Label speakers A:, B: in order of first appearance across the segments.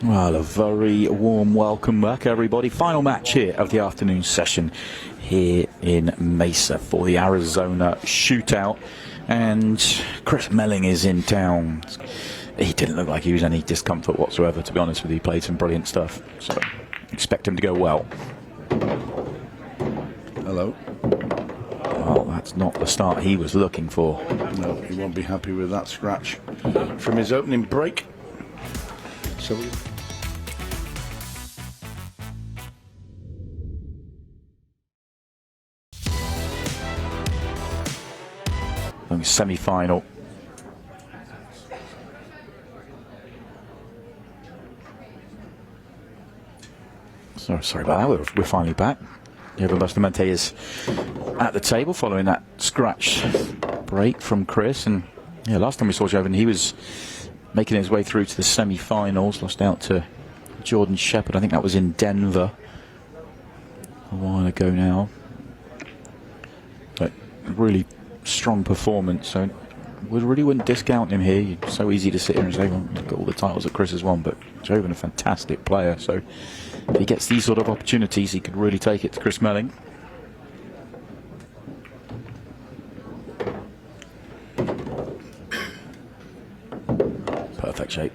A: Well, a very warm welcome back, everybody. Final match here of the afternoon session here in Mesa for the Arizona Shootout. And Chris Melling is in town. He didn't look like he was any discomfort whatsoever, to be honest with you. He played some brilliant stuff, so expect him to go well.
B: Hello.
A: Well, that's not the start he was looking for.
B: No, he won't be happy with that scratch from his opening break. So
A: semi-final. Sorry about that. We're finally back. Joven Bustamante is at the table following that scratch break from Chris. And yeah, last time we saw Joven, he was making his way through to the semi-finals. Lost out to Jordan Shepherd. I think that was in Denver a while ago now. But really strong performance. So we really wouldn't discount him here. It's so easy to sit here and say, well, look at all the titles that Chris has won. But Joven, a fantastic player. So if he gets these sort of opportunities, he could really take it to Chris Melling. Perfect shape.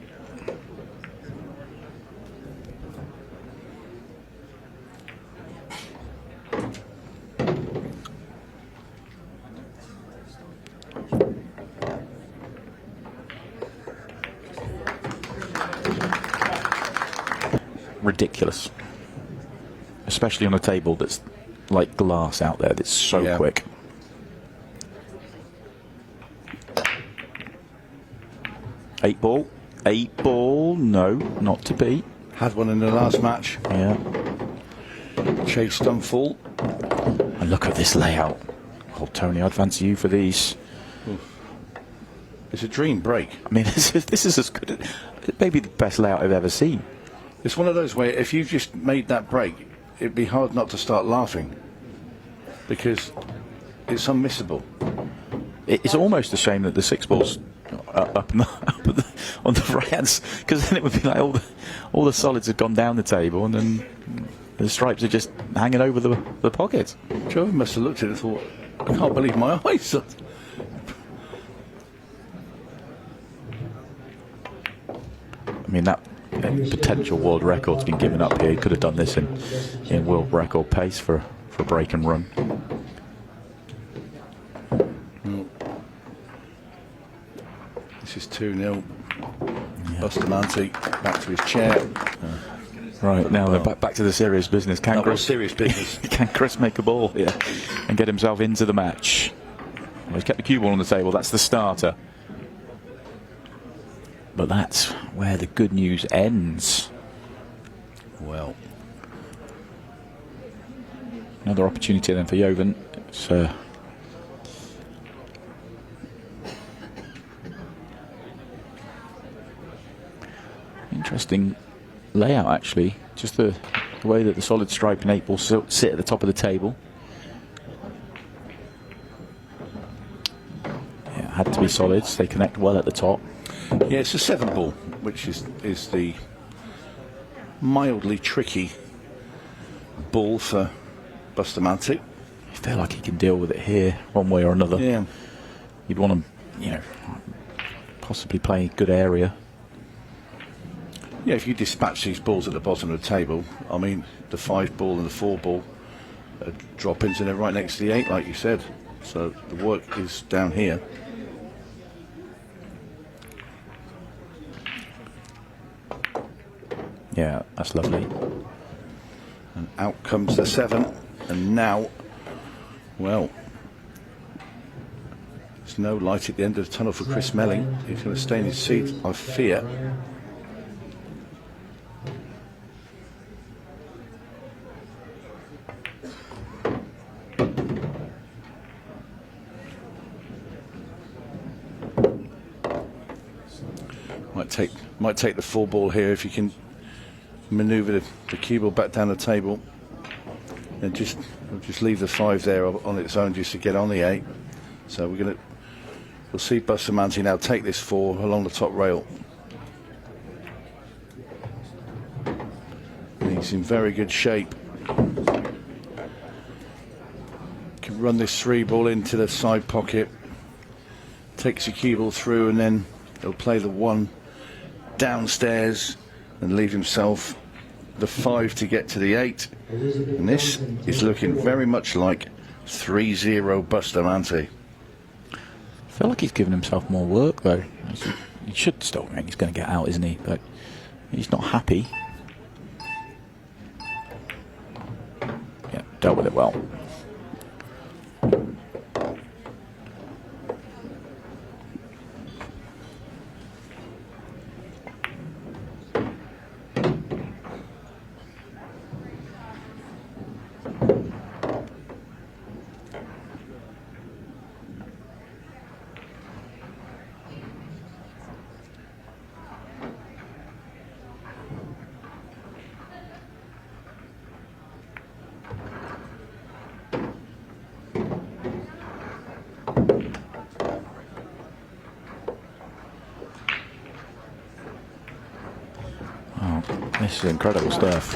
A: Ridiculous, especially on a table that's like glass out there. That's so quick. Eight ball, no, not to beat.
B: had one in the last match.
A: Yeah.
B: Chase done full.
A: And look at this layout. Oh, Tony, I'd fancy you for these.
B: It's a dream break.
A: I mean, this is as good, maybe the best layout I've ever seen.
B: It's one of those where if you just made that break, it'd be hard not to start laughing because it's unmissable.
A: It's almost a shame that the six ball's up on the right hand, because then it would be like all the solids have gone down the table and then the stripes are just hanging over the pockets.
B: Joe must have looked at it and thought, I can't believe my eyes.
A: I mean, that potential world record's been given up here. He could have done this in world record pace for a break and run.
B: This is 2-0. Bustamante back to his chair.
A: Right, now they're back to the serious business. Can Chris,
B: serious business.
A: Can Chris make a ball here and get himself into the match? Well, he's kept the cue ball on the table. That's the starter. But that's where the good news ends.
B: Well,
A: another opportunity then for Joven. It's interesting layout, actually. Just the way that the solid stripe and 8 ball sit at the top of the table. Yeah, it had to be solids. They connect well at the top.
B: Yeah, it's a 7 ball, which is the mildly tricky ball for Bustamante.
A: I feel like he can deal with it here one way or another.
B: Yeah.
A: You'd want him, possibly play a good area.
B: Yeah, if you dispatch these balls at the bottom of the table, I mean, the 5 ball and the 4 ball drop ins and they're right next to the 8, like you said. So the work is down here.
A: Yeah, that's lovely.
B: And out comes the 7. And now, well, there's no light at the end of the tunnel for Chris Melling. He's going to stay in his seat, I fear. Might take the 4 ball here if you can manoeuvre the cue ball back down the table, and just leave the 5 there on its own just to get on the 8. So we'll see Bustamante now take this 4 along the top rail. He's in very good shape. Can run this 3-ball into the side pocket. Takes the cue ball through, and then he'll play the 1 downstairs and leave himself the 5 to get to the 8. And this is looking very much like 3-0 Bustamante.
A: I feel like he's given himself more work, though. He should still, he's going to get out, isn't he? But he's not happy. Yeah, dealt with it well. This is incredible stuff.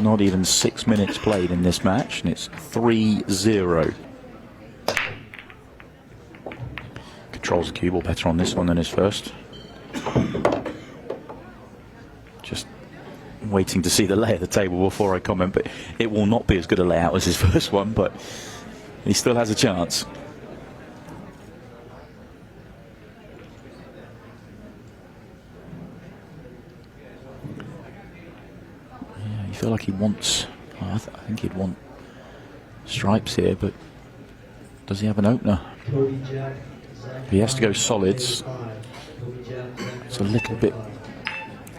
A: Not even 6 minutes played in this match, and it's 3-0. Controls the cue ball better on this one than his first. Just waiting to see the lay of the table before I comment, but it will not be as good a layout as his first one, but he still has a chance. I feel like he wants, I think he'd want stripes here, but does he have an opener? He has to go solids. It's a little bit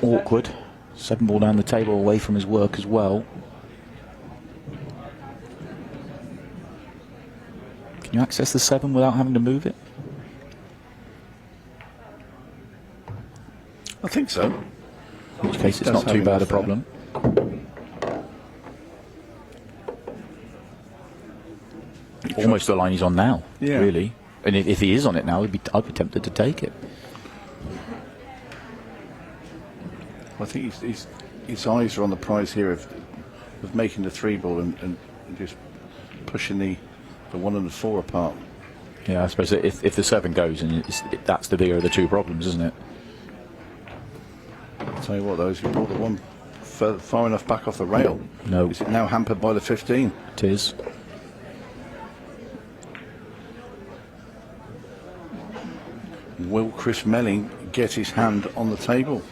A: awkward. 7-ball down the table away from his work as well. Can you access the 7 without having to move it?
B: I think so.
A: In which case it's not too bad a problem. Almost the line he's on now, really. And if he is on it now, I'd be tempted to take it.
B: I think his eyes are on the prize here of making the 3-ball and just pushing the 1 and the 4 apart.
A: Yeah, I suppose if the 7 goes, and that's the bigger of the two problems, isn't it?
B: I'll tell you what, those who brought the 1 far enough back off the rail.
A: No.
B: Is it now hampered by the 15?
A: It is.
B: Will Chris Melling get his hand on the table?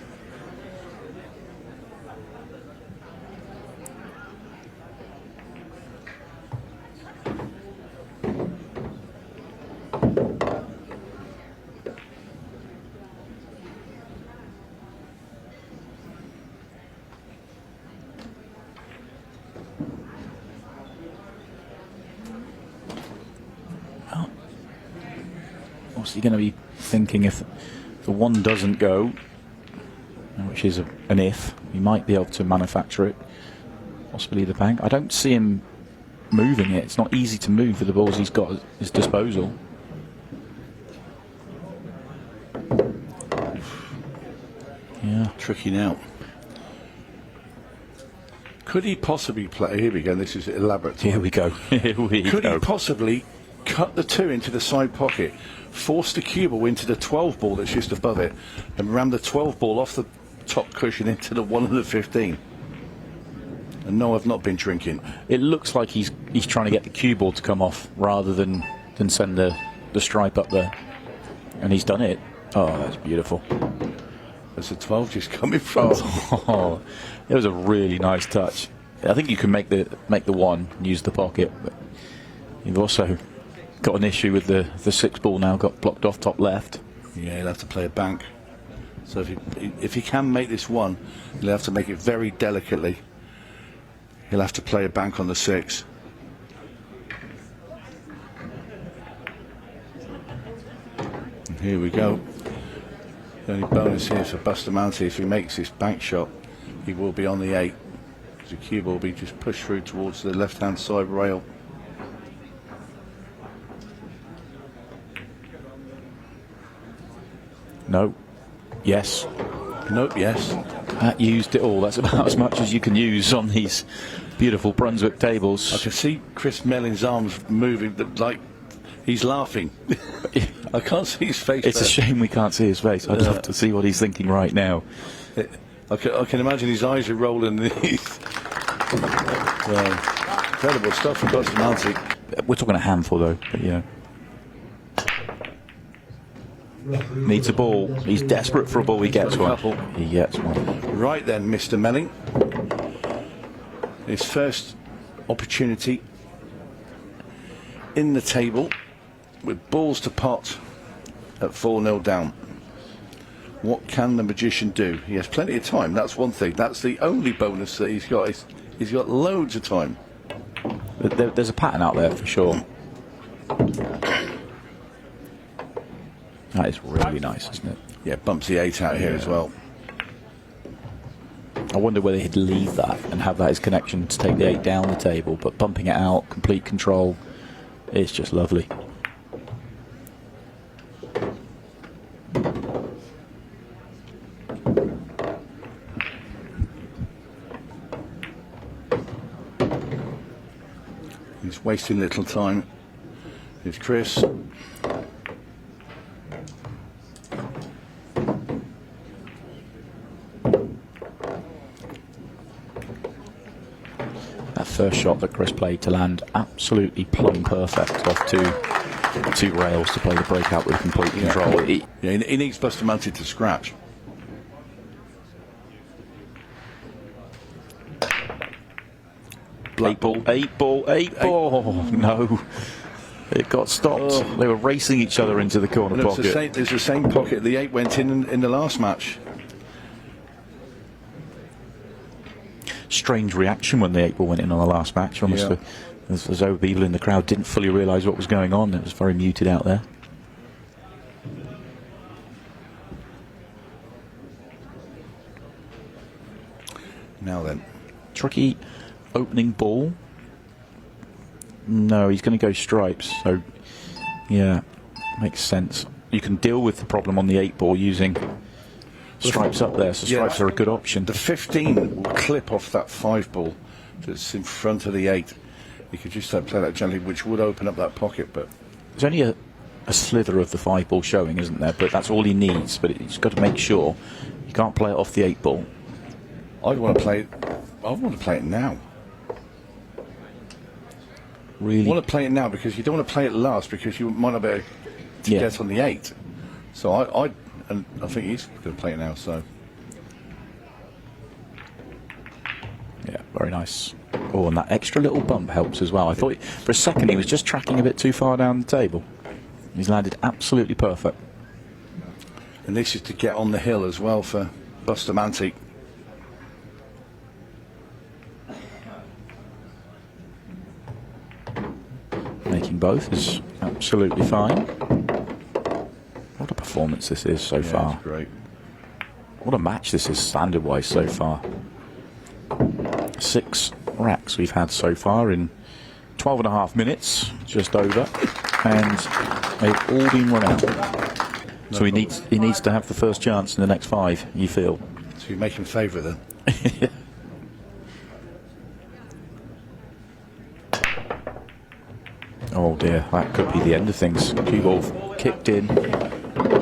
A: What's he going to be thinking if the 1 doesn't go, which is an if? He might be able to manufacture it, possibly the bank. I don't see him moving it. It's not easy to move with the balls he's got at his disposal. Yeah,
B: tricky now. Could he possibly play? Here we go. This is elaborate.
A: Here we go. Here we go.
B: Could he possibly cut the 2 into the side pocket, force the cue ball into the 12-ball that's just above it, and ram the 12-ball off the top cushion into the 1 and the 15? And no, I've not been drinking.
A: It looks like he's trying to get the cue ball to come off rather than send the stripe up there, and he's done it. Oh, that's beautiful.
B: There's a 12 just coming from.
A: Oh, it was a really nice touch. I think you can make the 1 and use the pocket, but you've also got an issue with the 6-ball now, got blocked off top left.
B: Yeah, he'll have to play a bank. So if he can make this 1, he'll have to make it very delicately. He'll have to play a bank on the 6. And here we go. The only bonus here for Bustamante, if he makes this bank shot, he will be on the 8. The cue ball will be just pushed through towards the left-hand side rail.
A: No. Yes.
B: Nope, yes.
A: That used it all. That's about as much as you can use on these beautiful Brunswick tables.
B: I can see Chris Melling's arms moving, like he's laughing. I can't see his face.
A: It's a shame we can't see his face. I'd love to see what he's thinking right now.
B: I can imagine his eyes are rolling. Incredible stuff from Bustamante.
A: We're talking a handful though, but yeah. Needs a ball. He's desperate for a ball. He gets one. He gets one.
B: Right then, Mr. Melling. His first opportunity in the table with balls to pot at 4-0 down. What can the magician do? He has plenty of time. That's one thing. That's the only bonus that he's got. He's got loads of time.
A: There's a pattern out there for sure. That is really nice, isn't it?
B: Yeah, bumps the 8 out here as well.
A: I wonder whether he'd leave that and have that as connection to take the 8 down the table, but bumping it out, complete control, it's just lovely.
B: He's wasting little time. Here's Chris.
A: That first shot that Chris played to land absolutely plumb perfect off two rails to play the breakout with complete control.
B: He needs Bustamante to scratch.
A: Eight ball. Oh, no. It got stopped. They were racing each other into the corner pocket.
B: It's the same pocket the 8 went in the last match.
A: Strange reaction when the 8 ball went in on the last match. Almost as though people in the crowd didn't fully realise what was going on. It was very muted out there.
B: Now then.
A: Tricky opening ball. No, he's going to go stripes. So, yeah, makes sense. You can deal with the problem on the 8 ball using stripes up there, so stripes are a good option.
B: The 15 will clip off that 5 ball that's in front of the 8. You could just play that gently, which would open up that pocket, but
A: there's only a slither of the 5 ball showing, isn't there? But that's all he needs. But he's got to make sure you can't play it off the 8 ball.
B: I want to play it now.
A: Really?
B: I want to play it now because you don't want to play it last because you might not be able to get on the 8. So I think he's going to play it now. So
A: yeah, very nice. Oh, and that extra little bump helps as well. I thought for a second he was just tracking a bit too far down the table. He's landed absolutely perfect.
B: And this is to get on the hill as well for Bustamante.
A: Making both is absolutely fine. What a performance this is so far.
B: It's great.
A: What a match this is standard-wise so far. 6 racks we've had so far in 12.5 minutes, just over, and they've all been run out. So he needs to have the first chance in the next 5, you feel?
B: So you make him favourite then?
A: Oh dear, that could be the end of things. Cue ball kicked in,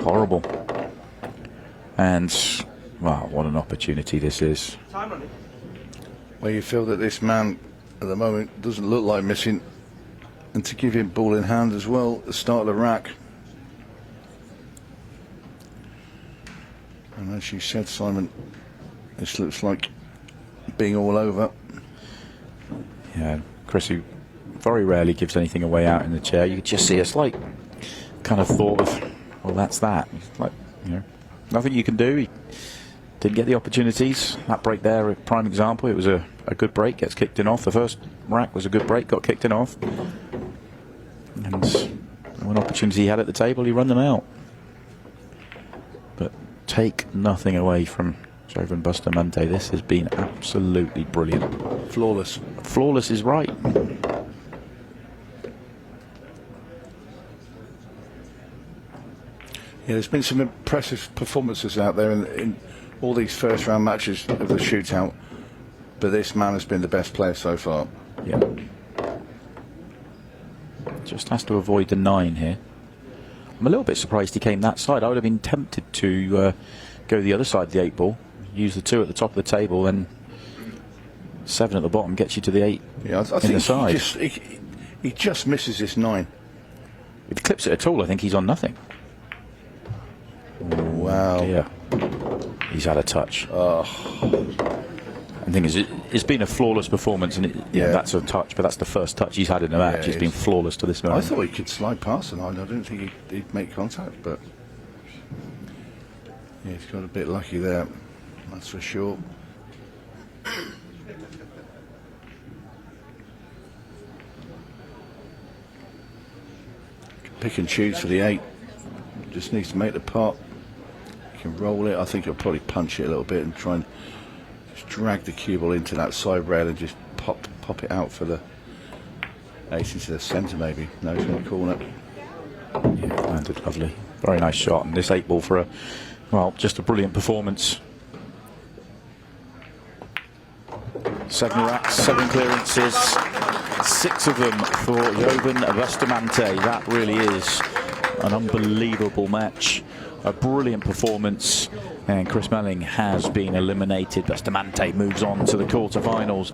A: horrible. And, wow, what an opportunity this is.
B: Well, you feel that this man at the moment doesn't look like missing, and to give him ball in hand as well at the start of the rack. And as you said, Simon, this looks like being all over.
A: Yeah, Chris, who very rarely gives anything away out in the chair. You could just see a slight kind of thought of, well, that's that. Like, nothing you can do. He didn't get the opportunities. That break there, a prime example. It was a good break, gets kicked in off. The first rack was a good break, got kicked in off. And one opportunity he had at the table, he run them out. But take nothing away from Joven Bustamante. This has been absolutely brilliant.
B: Flawless.
A: Flawless is right.
B: Yeah, there's been some impressive performances out there in all these first round matches of the shootout, but this man has been the best player so far.
A: Yeah. Just has to avoid the 9 here. I'm a little bit surprised he came that side. I would have been tempted to go the other side of the 8 ball, use the 2 at the top of the table, and 7 at the bottom gets you to the 8
B: Yeah, I
A: in
B: think
A: the side.
B: he just misses this 9.
A: If he clips it at all, I think he's on nothing.
B: Wow.
A: Yeah. He's had a touch.
B: Oh.
A: The thing is, it's been a flawless performance, and that's a touch, but that's the first touch he's had in the match. He's been flawless to this moment.
B: I thought he could slide past, and I didn't think he'd make contact, but yeah, he's got a bit lucky there, that's for sure. Pick and choose for the 8. Just needs to make the pot. You can roll it. I think he'll probably punch it a little bit and try and just drag the cue ball into that side rail and just pop it out for the 8 into the centre maybe. No, he's going to corner.
A: Yeah, landed lovely. Very nice shot. And this 8 ball for just a brilliant performance. 7 racks, 7 clearances, 6 of them for Joven Bustamante. That really is an unbelievable match. A brilliant performance. And Chris Melling has been eliminated. Bustamante moves on to the quarterfinals.